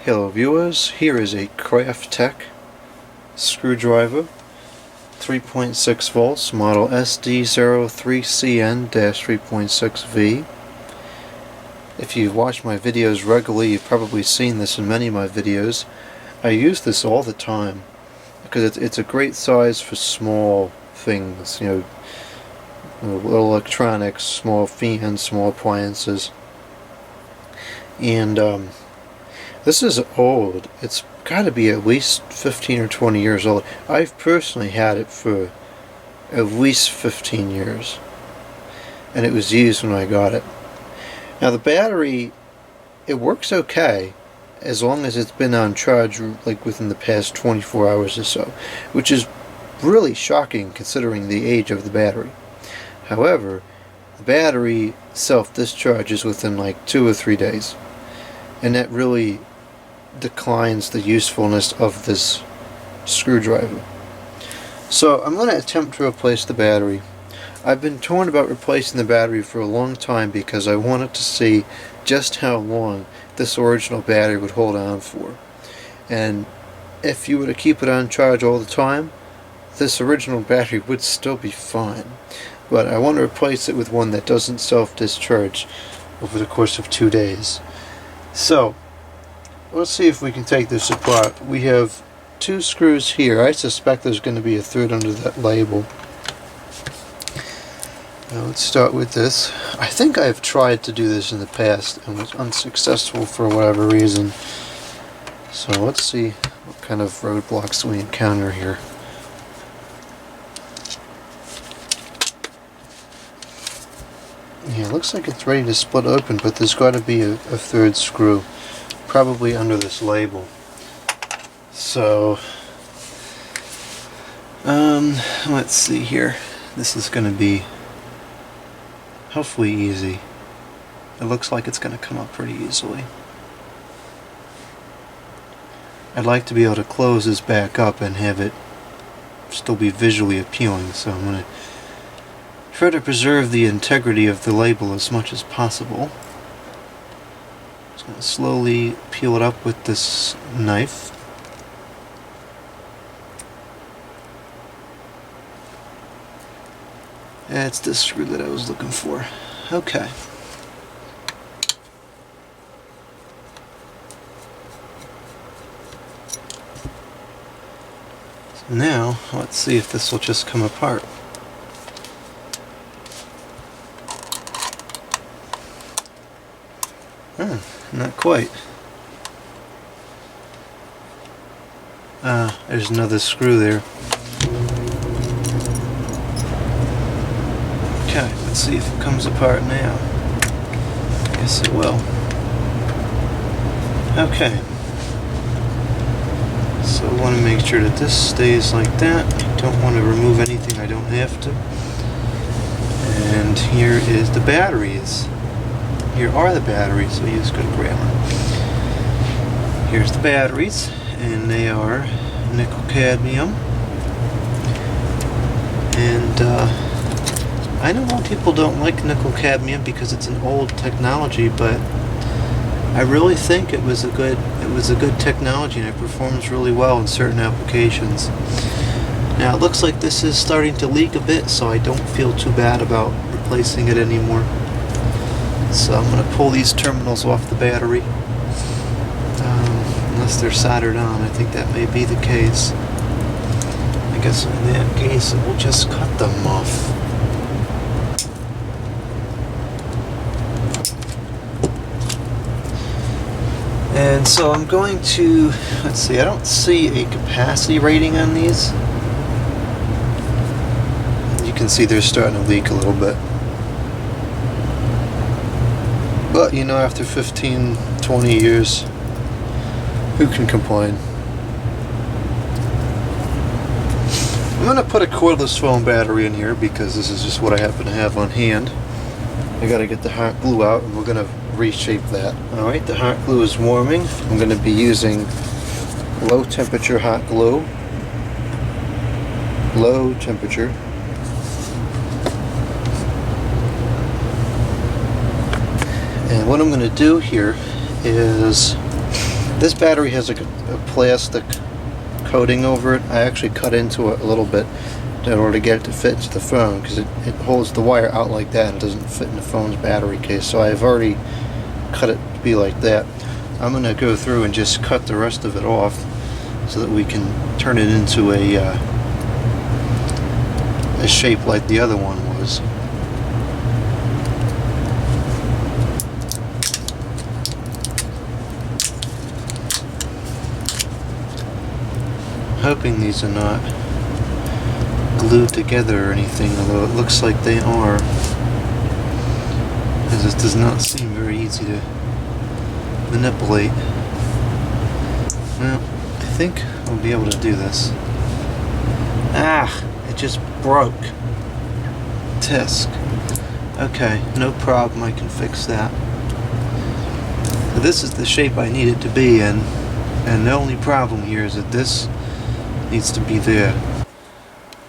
Hello viewers, here is a CraftTech screwdriver, 3.6 volts, model SD03CN-3.6V. If you've watched my videos regularly, you've probably seen this in many of my videos. I use this all the time because it's a great size for small things, little electronics, small fans, small appliances. And this is old. It's got to be at least 15 or 20 years old. I've personally had it for at least 15 years. And it was used when I got it. Now the battery, it works okay as long as it's been on charge like within the past 24 hours or so, which is really shocking considering the age of the battery. However, the battery self-discharges within like 2 or 3 days. And that really declines the usefulness of this screwdriver. So I'm going to attempt to replace the battery. I've been torn about replacing the battery for a long time because I wanted to see just how long this original battery would hold on for. And if you were to keep it on charge all the time, this original battery would still be fine. But I want to replace it with one that doesn't self-discharge over the course of 2 days. So let's see if we can take this apart. We have 2 screws here. I suspect there's going to be a third under that label. Now let's start with this. I think I've tried to do this in the past and was unsuccessful for whatever reason. So let's see what kind of roadblocks we encounter here. Yeah, it looks like it's ready to split open, but there's got to be a third screw, probably under this label. So, let's see here. This is going to be hopefully easy. It looks like it's going to come up pretty easily. I'd like to be able to close this back up and have it still be visually appealing, so I'm going to try to preserve the integrity of the label as much as possible. Just going to slowly peel it up with this knife. That's the screw that I was looking for. Okay. So now, let's see if this will just come apart. Not quite. There's another screw there. Okay, let's see if it comes apart now. Yes, it will. Okay. So I want to make sure that this stays like that. I don't want to remove anything I don't have to. And here is the batteries. Here are the batteries, so use good grammar. Here's the batteries, and they are nickel cadmium. And I know a lot of people don't like nickel cadmium because it's an old technology, but I really think it was a good technology, and it performs really well in certain applications. Now it looks like this is starting to leak a bit, so I don't feel too bad about replacing it anymore. So I'm going to pull these terminals off the battery, unless they're soldered on. I think that may be the case. I guess in that case we'll just cut them off. And so I'm going to, let's see, I don't see a capacity rating on these. You can see they're starting to leak a little bit. But, you know, after 15, 20 years, who can complain? I'm going to put a cordless phone battery in here because this is just what I happen to have on hand. I got to get the hot glue out, and we're going to reshape that. Alright, the hot glue is warming. I'm going to be using low temperature hot glue. Low temperature. And what I'm going to do here is This battery has a plastic coating over it. I actually cut into it a little bit in order to get it to fit into the phone, because it holds the wire out like that and doesn't fit in the phone's battery case. So I've already cut it to be like that. I'm going to go through and just cut the rest of it off so that we can turn it into a shape like the other one was. Hoping these are not glued together or anything, although it looks like they are, because it does not seem very easy to manipulate. Well, I think I'll be able to do this. Ah! It just broke. Tisk. Okay, no problem, I can fix that. But this is the shape I need it to be in, and the only problem here is that this needs to be there.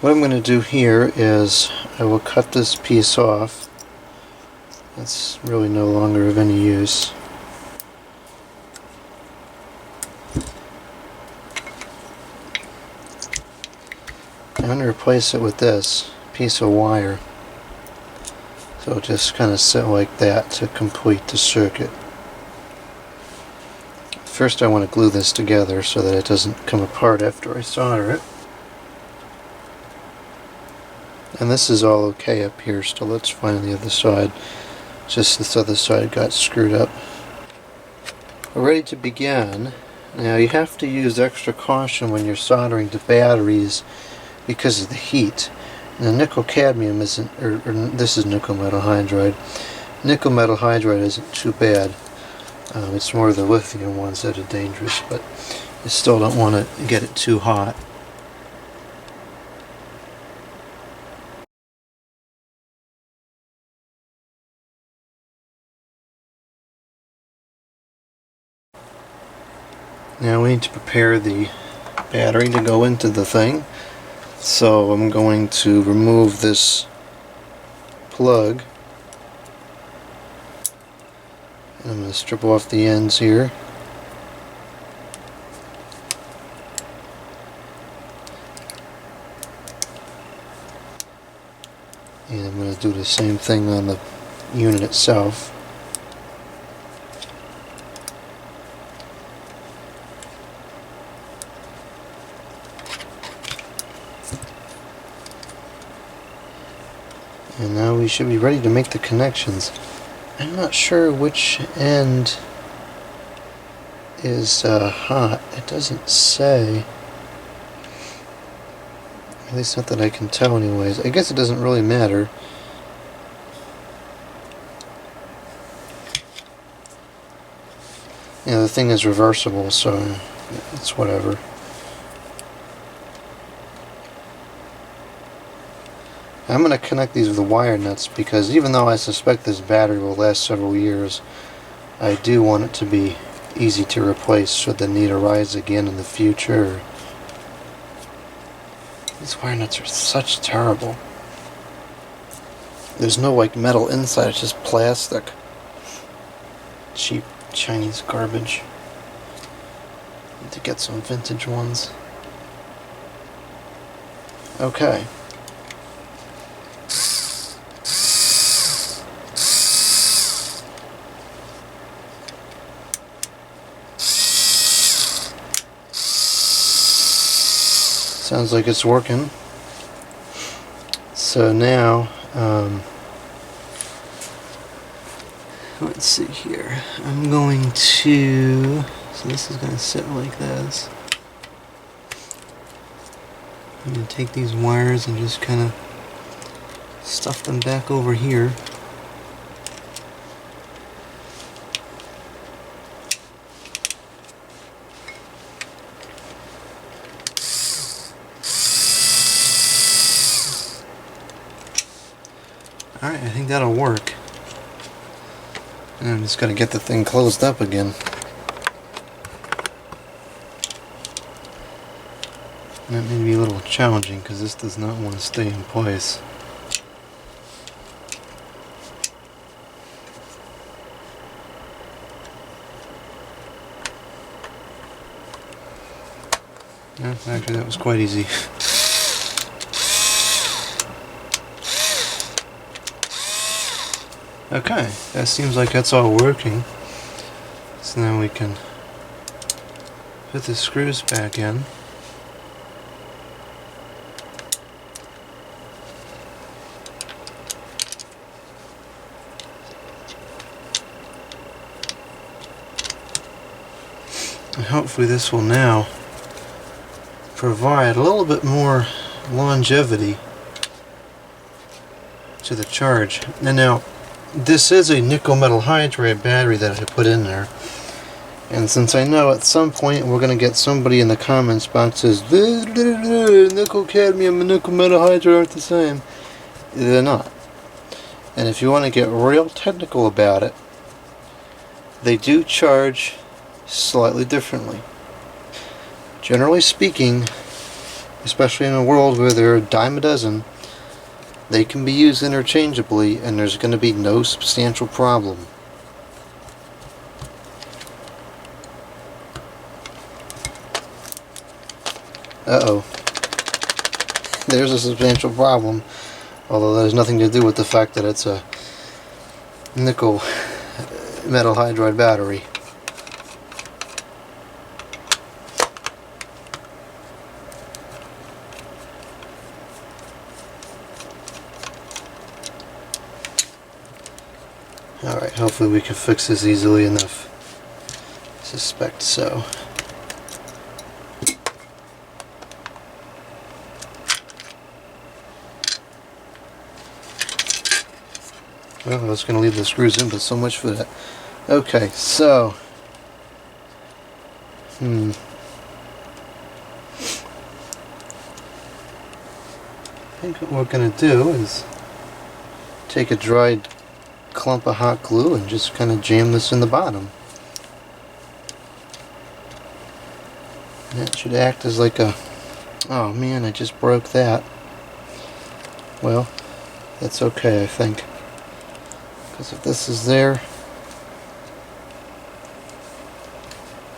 What I'm going to do here is I will cut this piece off. It's really no longer of any use. I'm going to replace it with this piece of wire. So it'll just kind of sit like that to complete the circuit. First I want to glue this together so that it doesn't come apart after I solder it. And this is all okay up here still, it's fine on the other side. Just this other side got screwed up. We're ready to begin. Now you have to use extra caution when you're soldering to batteries because of the heat. Now nickel cadmium isn't, or this is nickel metal hydride. Nickel metal hydride isn't too bad. It's more the lithium ones that are dangerous, but you still don't want to get it too hot. Now we need to prepare the battery to go into the thing. So I'm going to remove this plug. And I'm going to strip off the ends here. And I'm going to do the same thing on the unit itself. And now we should be ready to make the connections. I'm not sure which end is hot. It doesn't say. At least not that I can tell anyways. I guess it doesn't really matter. Yeah, the thing is reversible, so it's whatever. I'm going to connect these with the wire nuts because even though I suspect this battery will last several years, I do want it to be easy to replace should the need arise again in the future. These wire nuts are such terrible. There's no like metal inside, it's just plastic. Cheap Chinese garbage. Need to get some vintage ones. Okay. Sounds like it's working. So now, let's see here. I'm going to, so this is going to sit like this. I'm going to take these wires and just kind of stuff them back over here. Alright, I think that'll work. And I'm just going to get the thing closed up again. And that may be a little challenging because this does not want to stay in place. Yeah, actually that was quite easy. Okay, that seems like that's all working. So now we can put the screws back in. And hopefully this will now provide a little bit more longevity to the charge. And now, this is a nickel metal hydride battery that I put in there. And since I know at some point we're going to get somebody in the comments box says nickel cadmium and nickel metal hydride aren't the same. They're not. And if you want to get real technical about it, they do charge slightly differently. Generally speaking, especially in a world where there are a dime a dozen, they can be used interchangeably and there's going to be no substantial problem. Uh-oh. There's a substantial problem, although that has nothing to do with the fact that it's a nickel metal hydride battery. Alright, hopefully we can fix this easily enough. I suspect so. Well, I was going to leave the screws in, but so much for that. Okay, so... I think what we're going to do is take a dried clump of hot glue and just kind of jam this in the bottom. And that should act as like a... Oh man, I just broke that. Well, that's okay, I think. Because if this is there,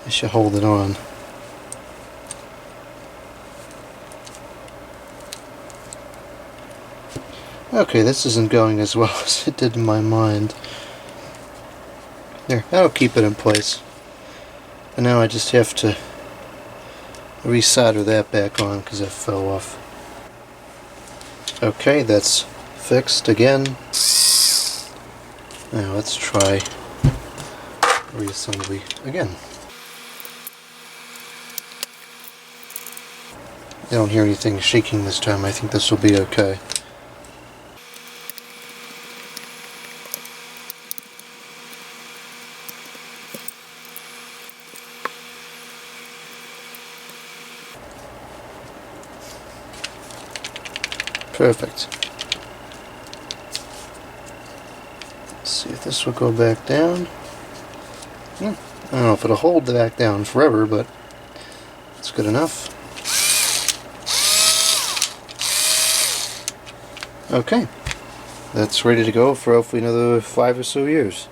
I should hold it on. Okay, this isn't going as well as it did in my mind. There, that'll keep it in place. And now I just have to resolder that back on because it fell off. Okay, that's fixed again. Now let's try reassembly again. I don't hear anything shaking this time. I think this will be okay. Perfect. Let's see if this will go back down. I don't know if it'll hold back down forever, but it's good enough. Okay. That's ready to go for hopefully another 5 or so years.